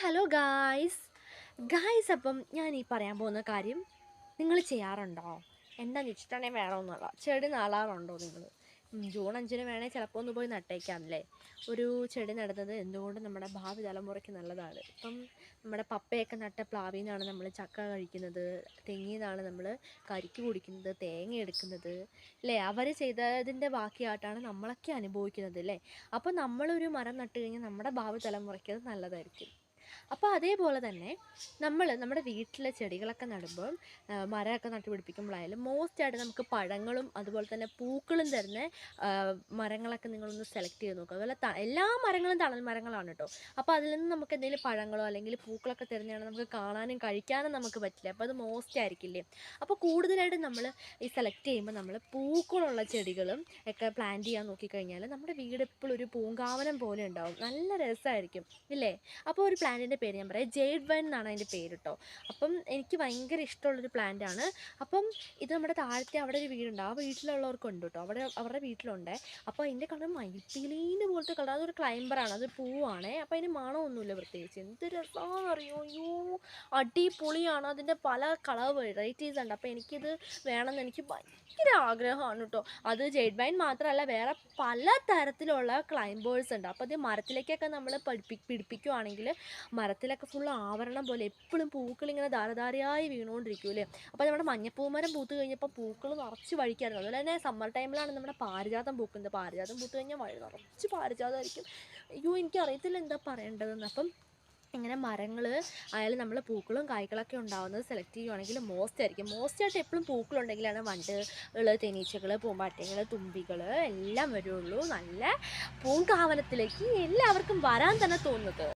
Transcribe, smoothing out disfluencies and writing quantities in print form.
Hello guys അപ്പം ഞാൻ ഈ പറയാൻ പോകുന്ന കാര്യം നിങ്ങൾ ചെയ്യാറുണ്ടോ? എന്താണെന്ന് വെച്ചിട്ടുണ്ടെങ്കിൽ വേണമെന്നുള്ള ചെടി നടാറുണ്ടോ നിങ്ങൾ? ജൂൺ 5-ന് വേണേൽ ചിലപ്പോൾ ഒന്ന് പോയി നട്ടേക്കാമല്ലേ. ഒരു ചെടി നടുന്നത് എന്തുകൊണ്ടും നമ്മുടെ ഭാവി തലമുറയ്ക്ക് നല്ലതാണ്. ഇപ്പം നമ്മുടെ പപ്പയൊക്കെ നട്ട പ്ലാവിൽ നിന്നാണ് നമ്മൾ ചക്ക കഴിക്കുന്നത്, തെങ്ങിൽ നിന്നാണ് നമ്മൾ കരിക്ക് കുടിക്കുന്നത്, തേങ്ങ എടുക്കുന്നത് അല്ലേ. അവർ ചെയ്തതിൻ്റെ ബാക്കിയായിട്ടാണ് നമ്മളൊക്കെ അനുഭവിക്കുന്നത് അല്ലേ. അപ്പോൾ നമ്മളൊരു മരം നട്ട് കഴിഞ്ഞാൽ നമ്മുടെ ഭാവി തലമുറയ്ക്ക് അത് നല്ലതായിരിക്കും. അപ്പോൾ അതേപോലെ തന്നെ നമ്മുടെ വീട്ടിലെ ചെടികളൊക്കെ നടുമ്പോൾ മരമൊക്കെ നട്ടുപിടിപ്പിക്കുമ്പോഴായാലും മോസ്റ്റായിട്ട് നമുക്ക് പഴങ്ങളും അതുപോലെ തന്നെ പൂക്കളും തരുന്ന മരങ്ങളൊക്കെ നിങ്ങളൊന്ന് സെലക്ട് ചെയ്ത് നോക്കുക. അതുപോലെ എല്ലാ മരങ്ങളും തണൽ മരങ്ങളാണ് കേട്ടോ. അപ്പോൾ അതിൽ നിന്ന് നമുക്ക് എന്തെങ്കിലും പഴങ്ങളോ അല്ലെങ്കിൽ പൂക്കളൊക്കെ തരുന്നതാണ് നമുക്ക് കാണാനും കഴിക്കാനും നമുക്ക് പറ്റില്ല. അപ്പോൾ അത് മോസ്റ്റ് ആയിരിക്കില്ലേ. അപ്പോൾ കൂടുതലായിട്ട് നമ്മൾ ഈ സെലക്ട് ചെയ്യുമ്പോൾ നമ്മൾ പൂക്കളുള്ള ചെടികളും ഒക്കെ പ്ലാന്റ് ചെയ്യാൻ നോക്കിക്കഴിഞ്ഞാൽ നമ്മുടെ വീട് എപ്പോഴും ഒരു പൂങ്കാവനം പോലെ ഉണ്ടാവും, നല്ല രസമായിരിക്കും ഇല്ലേ. അപ്പോൾ ഒരു പ്ലാന്റിൻ്റെ പേര് ഞാൻ പറയാം, ജെയ്ഡ് വൈൻ എന്നാണ് അതിൻ്റെ പേര് കേട്ടോ. അപ്പം എനിക്ക് ഭയങ്കര ഇഷ്ടമുള്ളൊരു പ്ലാന്റാണ്. അപ്പം ഇത് നമ്മുടെ താഴത്തെ അവിടെ ഒരു വീടുണ്ട്, ആ വീട്ടിലുള്ളവർക്കുണ്ട് കേട്ടോ, അവരുടെ വീട്ടിലുണ്ട്. അപ്പോൾ അതിൻ്റെ കളർ മയിൽപ്പീലീൻ്റെ പോലത്തെ കളർ, അതൊരു ക്ലൈംബറാണ്, അത് പൂവാണേ. അപ്പോൾ അതിന് മണമൊന്നുമില്ല പ്രത്യേകിച്ച്. എന്ത് രസമാണെന്ന് അറിയോ, അയ്യോ അടിപൊളിയാണ്. അതിൻ്റെ പല കളർ വെറൈറ്റീസ് ഉണ്ട്. അപ്പോൾ എനിക്കിത് വേണമെന്ന് എനിക്ക് ഭയങ്കര ആഗ്രഹമാണ് കേട്ടോ. അത് ജെയ്ഡ് വൈൻ മാത്രമല്ല, വേറെ പല തരത്തിലുള്ള ക്ലൈംബേഴ്സ് ഉണ്ട്. അപ്പോൾ അത് മരത്തിലേക്കൊക്കെ നമ്മൾ പിടിപ്പിക്കുകയാണെങ്കിൽ മരത്തിലൊക്കെ ഫുൾ ആവരണം പോലെ എപ്പോഴും പൂക്കളിങ്ങനെ ധാരധാരയായി വീണുകൊണ്ടിരിക്കൂലേ. അപ്പോൾ നമ്മുടെ മഞ്ഞപ്പൂമരം പൂത്ത് കഴിഞ്ഞപ്പോൾ പൂക്കൾ നിറച്ച് വഴിക്കായിരുന്നു. അതുപോലെ തന്നെ സമ്മർ ടൈമിലാണ് നമ്മുടെ പാരിജാതം പൂക്കുന്നത്. പാരിജാതം പൂത്ത് കഴിഞ്ഞാൽ വഴി നിറച്ച് പാരിജാതമായിരിക്കും. അയ്യോ എനിക്കറിയത്തില്ല എന്താ പറയേണ്ടതെന്ന്. അപ്പം ഇങ്ങനെ മരങ്ങൾ ആയാലും നമ്മൾ പൂക്കളും കായ്കളൊക്കെ ഉണ്ടാകുന്നത് സെലക്ട് ചെയ്യുവാണെങ്കിൽ മോസ്റ്റായിട്ട് എപ്പോഴും പൂക്കളുണ്ടെങ്കിലാണ് വണ്ടുകൾ, തേനീച്ചകൾ, പൂമ്പാറ്റകൾ, തുമ്പികൾ എല്ലാം വരുള്ളൂ. നല്ല പൂങ്കാവനത്തിലേക്ക് എല്ലാവർക്കും വരാൻ തന്നെ തോന്നുന്നത്.